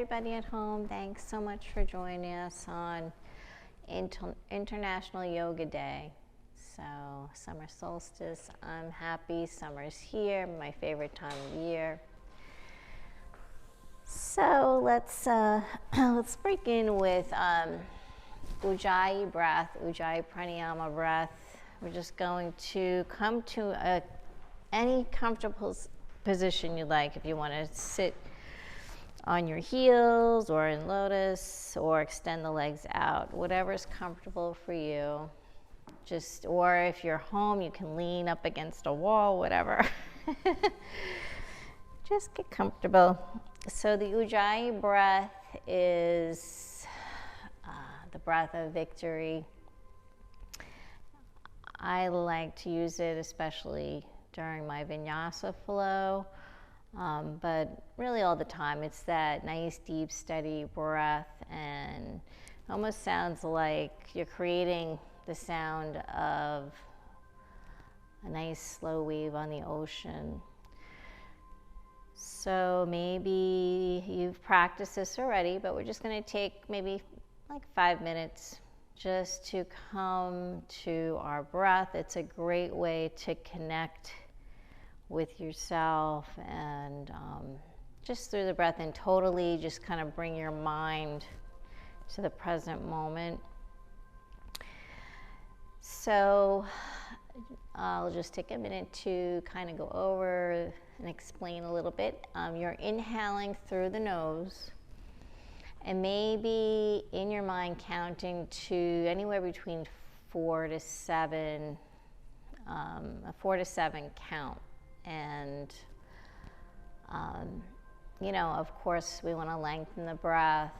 everybody at home, thanks so much for joining us on International Yoga Day. So, summer solstice, I'm happy summer's here, my favorite time of year. So let's break in with Ujjayi breath, Ujjayi Pranayama breath. We're just going to come to any comfortable position you like. If you want to sit on your heels or in lotus or extend the legs out, whatever's comfortable for you. Or if you're home, you can lean up against a wall, whatever. Just get comfortable. So the Ujjayi breath is the breath of victory. I like to use it especially during my Vinyasa flow, but really all the time. It's that nice, deep, steady breath, and almost sounds like you're creating the sound of a nice slow wave on the ocean. So maybe you've practiced this already, but we're just going to take maybe like 5 minutes just to come to our breath. It's a great way to connect with yourself and just through the breath, and totally just kind of bring your mind to the present moment. So I'll just take a minute to kind of go over and explain a little bit. You're inhaling through the nose, and maybe in your mind counting to anywhere between 4 to 7, a 4 to 7 count. And, of course, we want to lengthen the breath,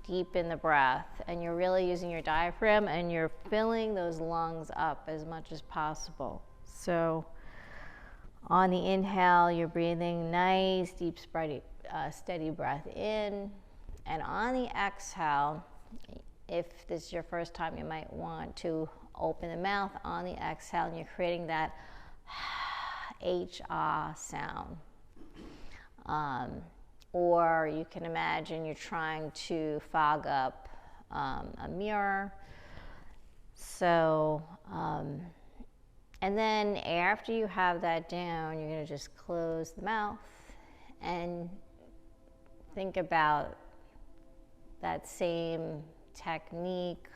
deepen the breath, and you're really using your diaphragm and you're filling those lungs up as much as possible. So on the inhale, you're breathing nice, deep, steady breath in. And on the exhale, if this is your first time, you might want to open the mouth on the exhale, and you're creating that H-ah sound. Or you can imagine you're trying to fog up a mirror. So, and then after you have that down, you're going to just close the mouth and think about that same technique.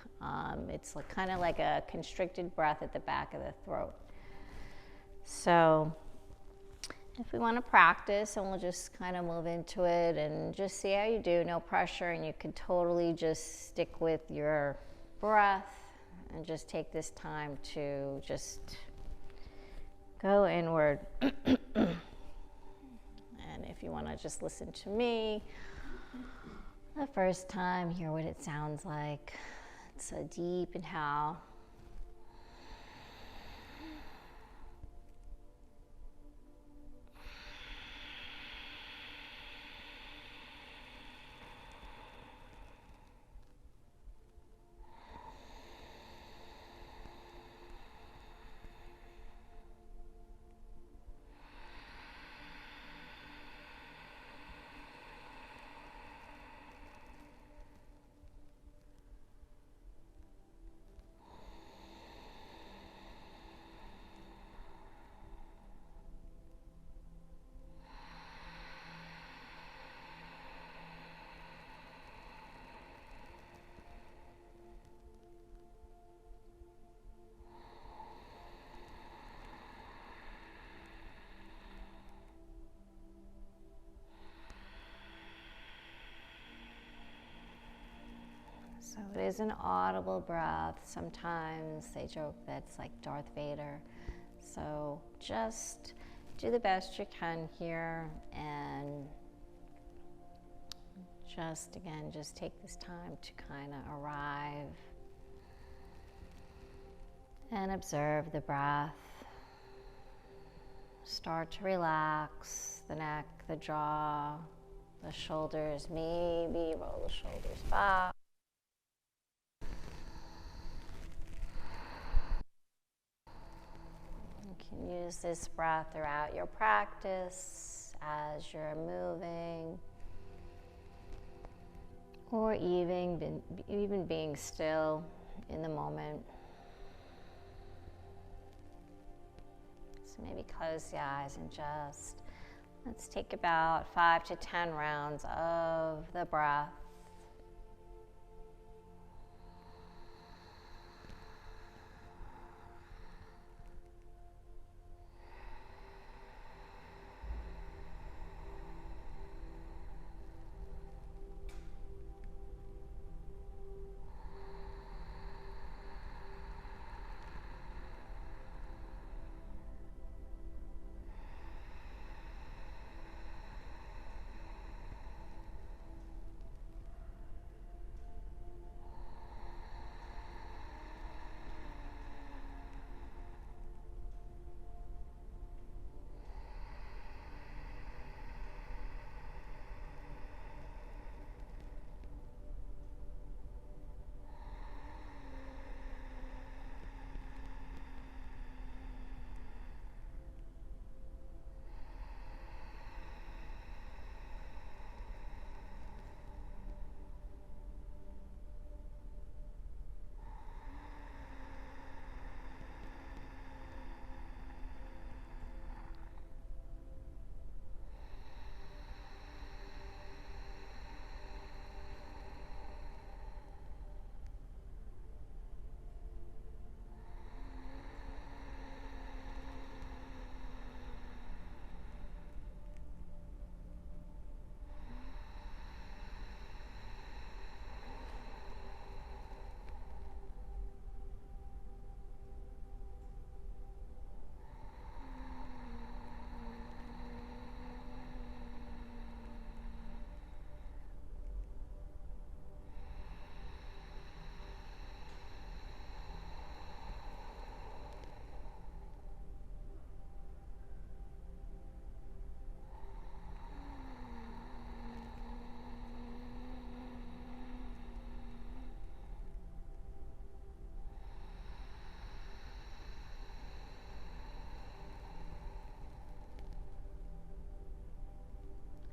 It's kind of like a constricted breath at the back of the throat. So if we want to practice, and we'll just kind of move into it and just see how you do, no pressure, and you can totally just stick with your breath and just take this time to just go inward. And if you want to just listen to me the first time, hear what it sounds like. It's a deep inhale. So it is an audible breath. Sometimes they joke that it's like Darth Vader. So just do the best you can here, and just take this time to kind of arrive and observe the breath. Start to relax the neck, the jaw, the shoulders. Maybe roll the shoulders back. You can use this breath throughout your practice as you're moving. or even being still in the moment. So maybe close the eyes and just let's take about 5 to 10 rounds of the breath.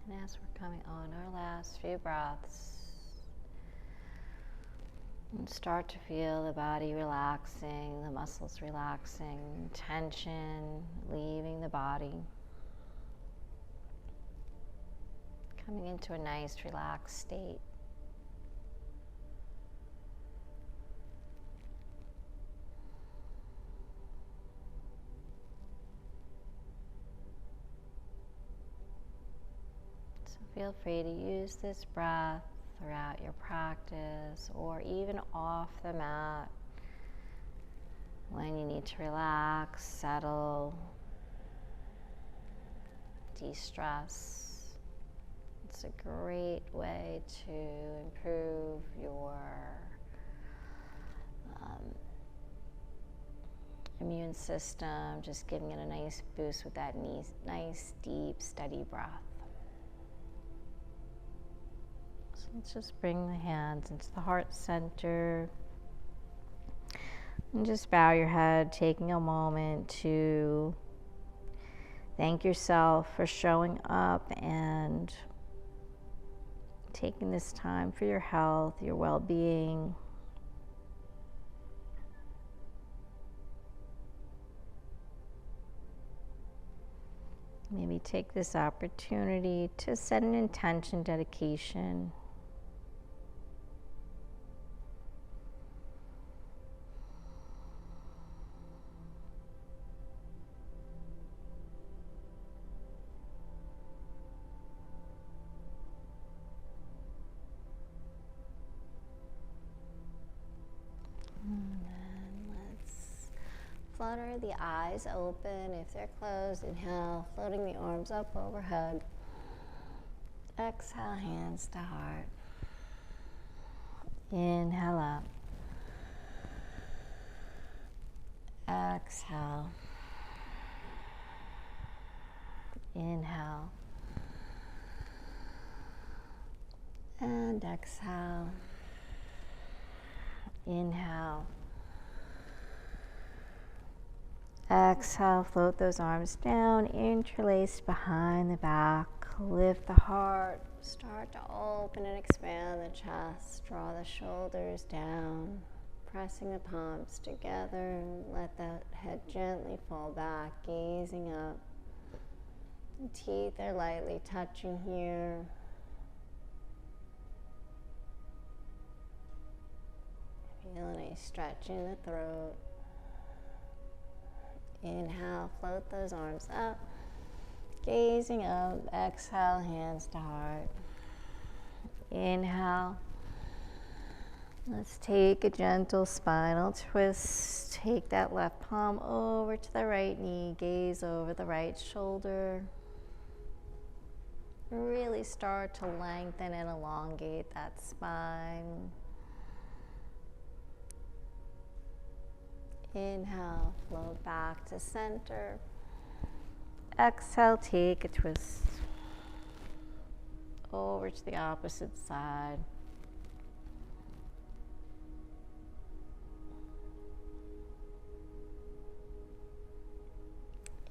And as we're coming on our last few breaths, and start to feel the body relaxing, the muscles relaxing, tension leaving the body. Coming into a nice relaxed state. So feel free to use this breath throughout your practice or even off the mat when you need to relax, settle, de-stress. It's a great way to improve your immune system, just giving it a nice boost with that nice, deep, steady breath. So let's just bring the hands into the heart center and just bow your head, taking a moment to thank yourself for showing up and taking this time for your health, your well-being. Maybe take this opportunity to set an intention, dedication. Flutter the eyes open. If they're closed, inhale, floating the arms up overhead. Exhale, hands to heart. Inhale up. Exhale. Inhale. And exhale. Inhale. Exhale, float those arms down, interlace behind the back, lift the heart, Start to open and expand the chest. Draw the shoulders down, pressing the palms together, and let that head gently fall back, gazing up. The teeth are lightly touching here. Feel a nice stretch in the throat. Inhale, float those arms up. Gazing up, exhale, hands to heart. Inhale. Let's take a gentle spinal twist. Take that left palm over to the right knee. Gaze over the right shoulder. Really start to lengthen and elongate that spine. Inhale, float back to center. Exhale, take a twist over to the opposite side.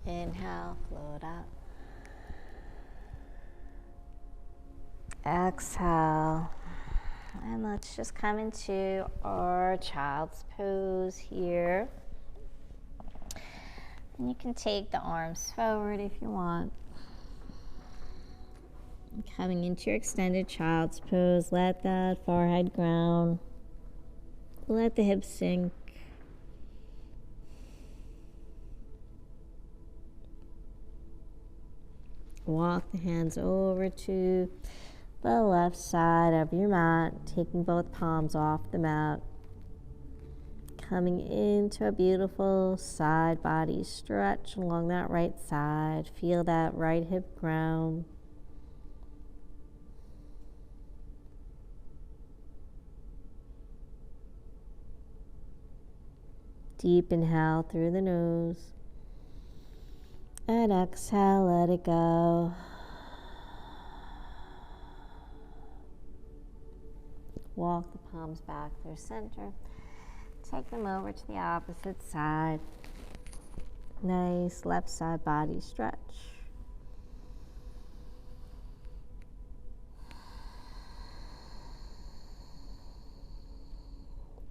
Inhale, float up. Exhale. And let's just come into our child's pose here. And you can take the arms forward if you want. Coming into your extended child's pose, let that forehead ground. Let the hips sink. Walk the hands over to the left side of your mat, taking both palms off the mat. Coming into a beautiful side body stretch along that right side. Feel that right hip ground. Deep inhale through the nose. And exhale, let it go. Walk the palms back through center. Take them over to the opposite side. Nice left side body stretch.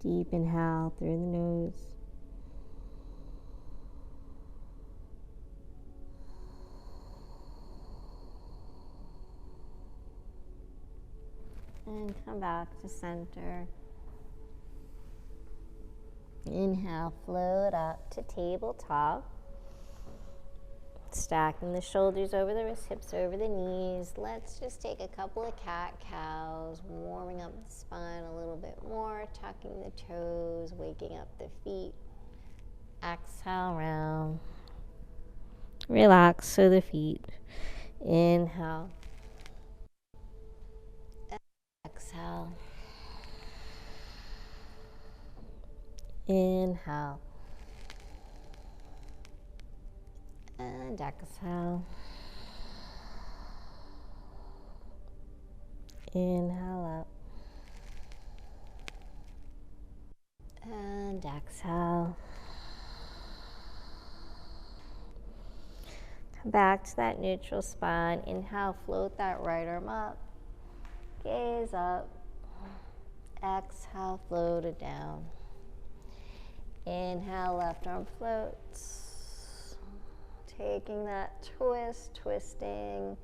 Deep inhale through the nose. And come back to center. Inhale, float up to tabletop. Stacking the shoulders over the wrists, hips over the knees. Let's just take a couple of cat-cows, warming up the spine a little bit more, tucking the toes, waking up the feet. Exhale, round. Relax through the feet. Inhale. Exhale. Inhale. And exhale. Inhale up. And exhale. Come back to that neutral spine. Inhale, float that right arm up. Gaze up. Exhale, float it down. Inhale, left arm floats. Taking that twist, twisting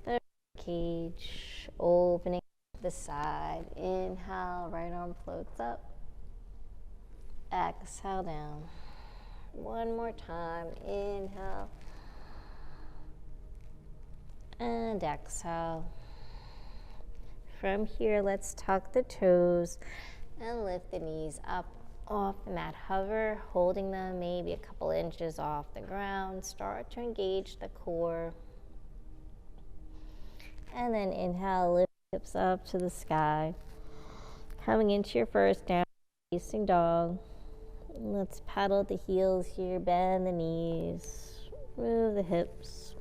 the cage, opening the side. Inhale, right arm floats up. Exhale, down. One more time. Inhale. And exhale. From here, let's tuck the toes and lift the knees up off the mat. Hover, holding them maybe a couple inches off the ground. Start to engage the core. And then inhale, lift the hips up to the sky. Coming into your first down facing dog. Let's pedal the heels here, bend the knees, move the hips.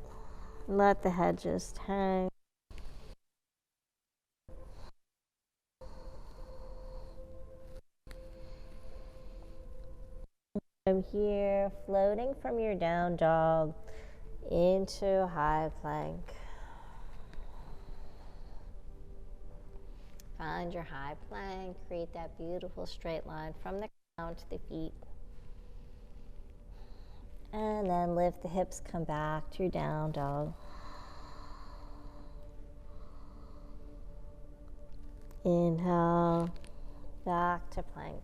Let the head just hang. From here, floating from your down dog into high plank. Find your high plank. Create that beautiful straight line from the ground to the feet. And then lift the hips, come back to your down dog. Inhale, back to plank.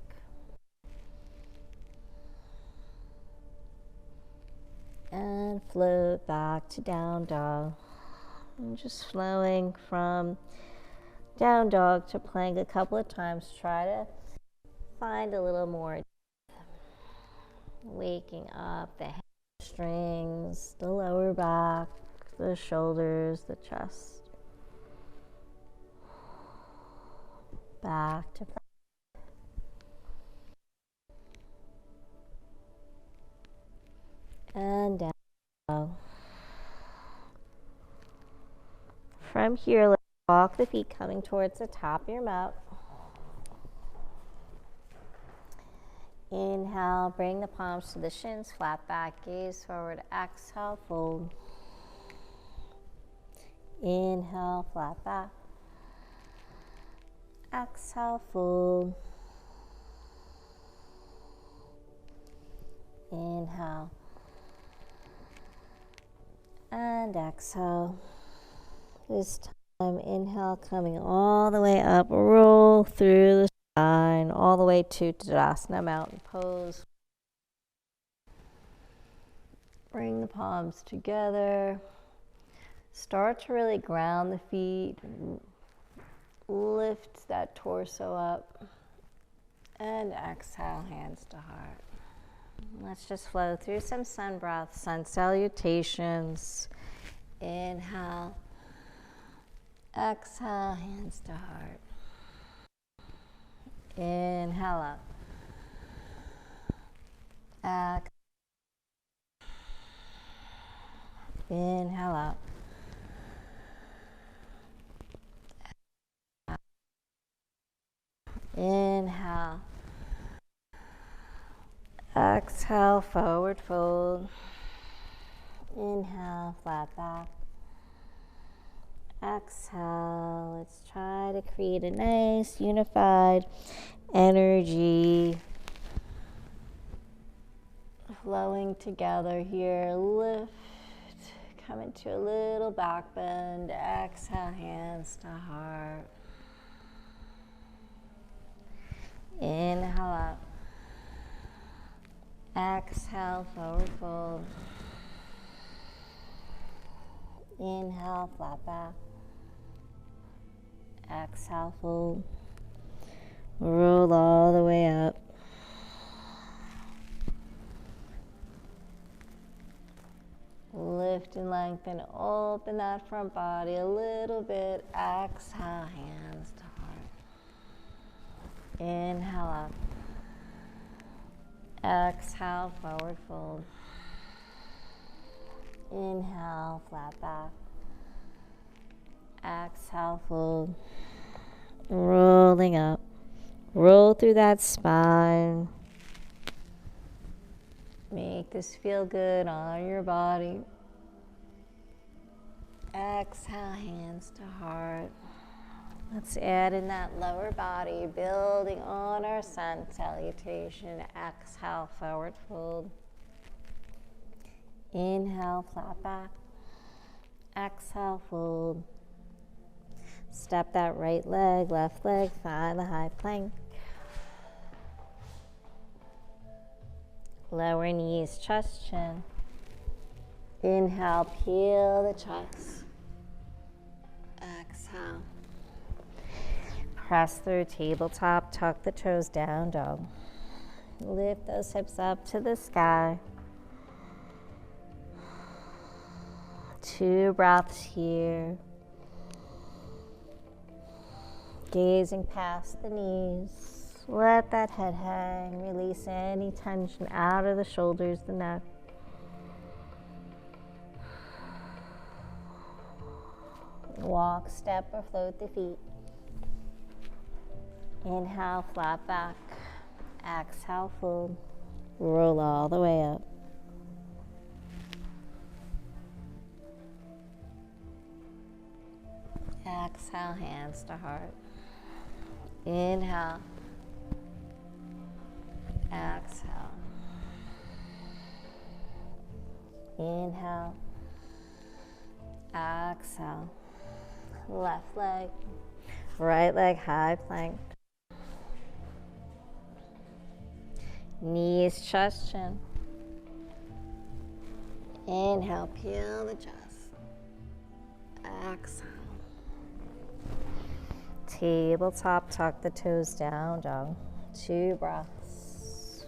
And float back to down dog. And just flowing from down dog to plank a couple of times. Try to find a little more waking up the hamstrings, the lower back, the shoulders, the chest. Back to plank. And down. From here, let's walk the feet coming towards the top of your mat. Inhale, bring the palms to the shins, flat back, gaze forward, exhale, fold. Inhale, flat back. Exhale, fold. Inhale. And exhale. This time, inhale, coming all the way up, roll through the spine, all the way to Tadasana, mountain pose. Bring the palms together. Start to really ground the feet. Lift that torso up. And exhale, hands to heart. Let's just flow through some sun breaths, sun salutations. Inhale. Exhale, hands to heart. Inhale up. Exhale. Inhale up. Inhale. Exhale, forward fold. Inhale, flat back. Exhale. Let's try to create a nice unified energy flowing together here. Lift, come into a little back bend. Exhale, hands to heart. Inhale up. Exhale, forward fold. Inhale, flat back. Exhale, fold. Roll all the way up. Lift and lengthen, open that front body a little bit. Exhale, hands to heart. Inhale up. Exhale, forward fold. Inhale, flat back. Exhale, fold. Rolling up. Roll through that spine. Make this feel good on your body. Exhale, hands to heart. Let's add in that lower body, building on our sun salutation. Exhale, forward fold. Inhale, flat back. Exhale, fold. Step that right leg, left leg, find the high plank. Lower knees, chest, chin. Inhale, peel the chest. Exhale. Press through tabletop, tuck the toes down, dog. Lift those hips up to the sky. 2 breaths here. Gazing past the knees. Let that head hang. Release any tension out of the shoulders, the neck. Walk, step, or float the feet. Inhale, flat back. Exhale, fold. Roll all the way up. Exhale, hands to heart. Inhale. Exhale. Inhale. Exhale. Left leg. Right leg high plank. Knees, chest, chin. Inhale, peel the chest. Exhale. Tabletop, tuck the toes down, dog. 2 breaths.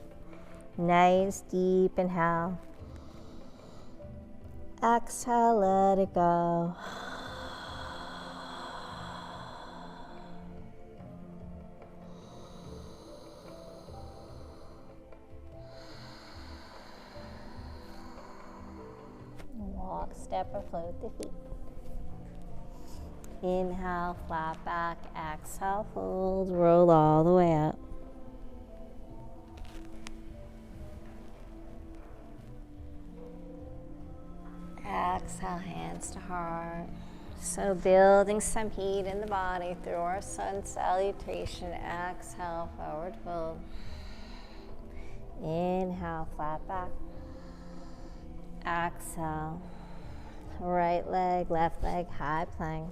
Nice, deep inhale. Exhale, let it go. Walk, step, or float the feet. Inhale, flat back. Exhale, fold. Roll all the way up. Exhale, hands to heart. So building some heat in the body through our sun salutation. Exhale, forward fold. Inhale, flat back. Exhale. Right leg, left leg, high plank.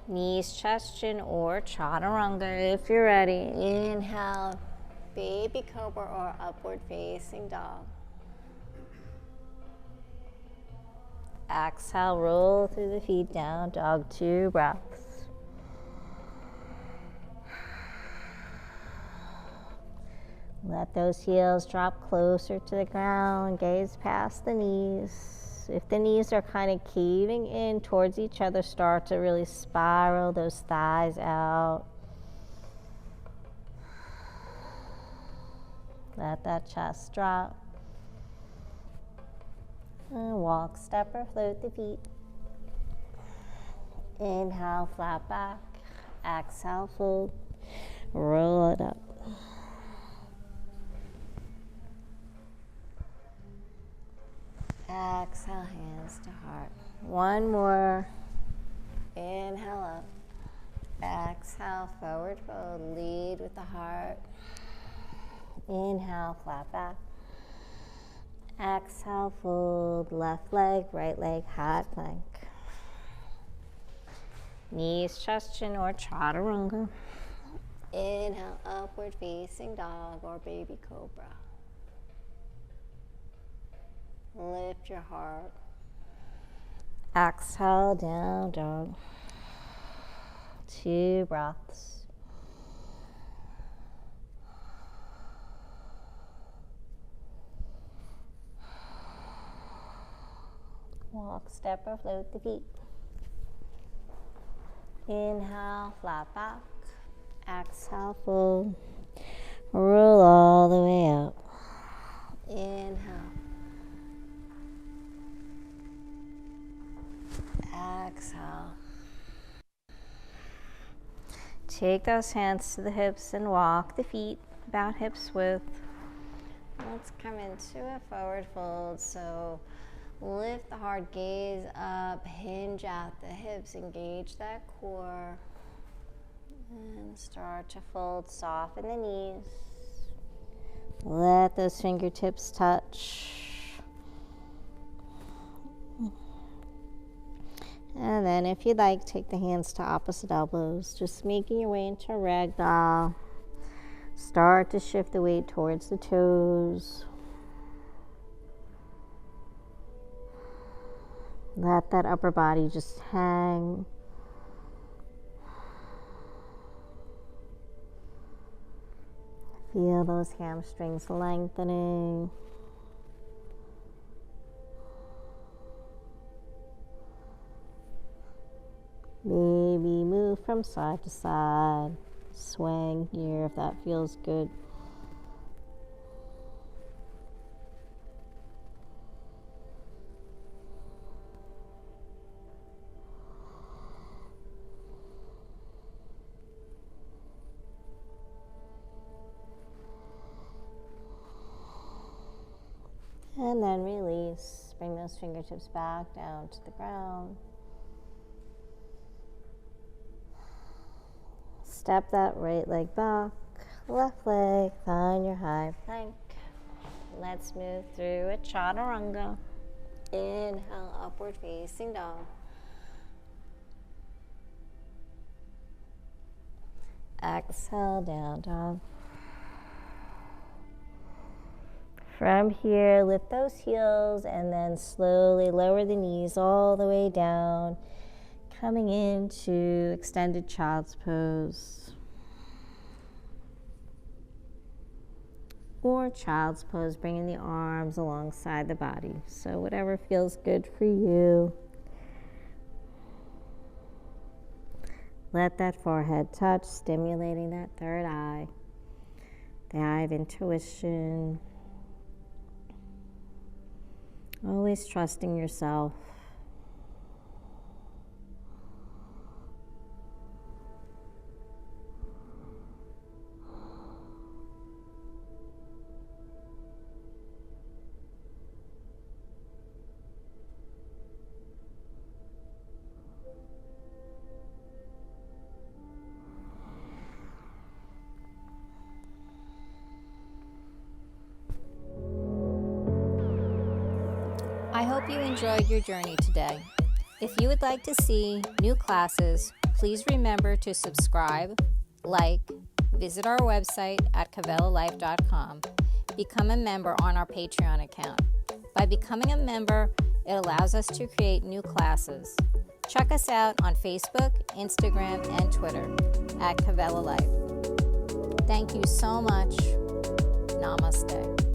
Knees, chest, chin, or chaturanga if you're ready. Inhale, baby cobra or upward facing dog. Exhale, roll through the feet, down dog, 2 breaths. Let those heels drop closer to the ground, gaze past the knees. If the knees are kind of caving in towards each other, start to really spiral those thighs out. Let that chest drop. And walk, step, or float the feet. Inhale, flat back. Exhale, fold. Roll it up. Exhale, hands to heart. 1 more. Inhale up. Exhale, forward fold. Lead with the heart. Inhale, flat back. Exhale, fold. Left leg, right leg, high plank. Knees, chest, chin, or chaturanga. Inhale, upward facing dog or baby cobra. Lift your heart. Exhale, down dog. 2 breaths. Walk, step, or float the feet. Inhale, flat back. Exhale, fold. Roll all the way up. Inhale. Exhale. Take those hands to the hips and walk the feet about hips width. Let's come into a forward fold. So lift the heart, gaze up, hinge at the hips, engage that core. And start to fold, soften the knees. Let those fingertips touch. And then if you'd like, take the hands to opposite elbows, just making your way into ragdoll. Start to shift the weight towards the toes. Let that upper body just hang. Feel those hamstrings lengthening. Maybe move from side to side. Swing here if that feels good. And then release. Bring those fingertips back down to the ground. Step that right leg back, left leg, find your high plank. Let's move through a chaturanga. Inhale, upward facing dog. Exhale, down dog. From here, lift those heels and then slowly lower the knees all the way down, coming into extended child's pose or child's pose, bringing the arms alongside the body. So whatever feels good for you. Let that forehead touch, stimulating that third eye, the eye of intuition. Always trusting yourself. I hope you enjoyed your journey today. If you would like to see new classes, please remember to subscribe, like, visit our website at kavelalife.com, become a member on our Patreon account. By becoming a member, it allows us to create new classes. Check us out on Facebook, Instagram, and Twitter at Kavela Life. Thank you so much. Namaste.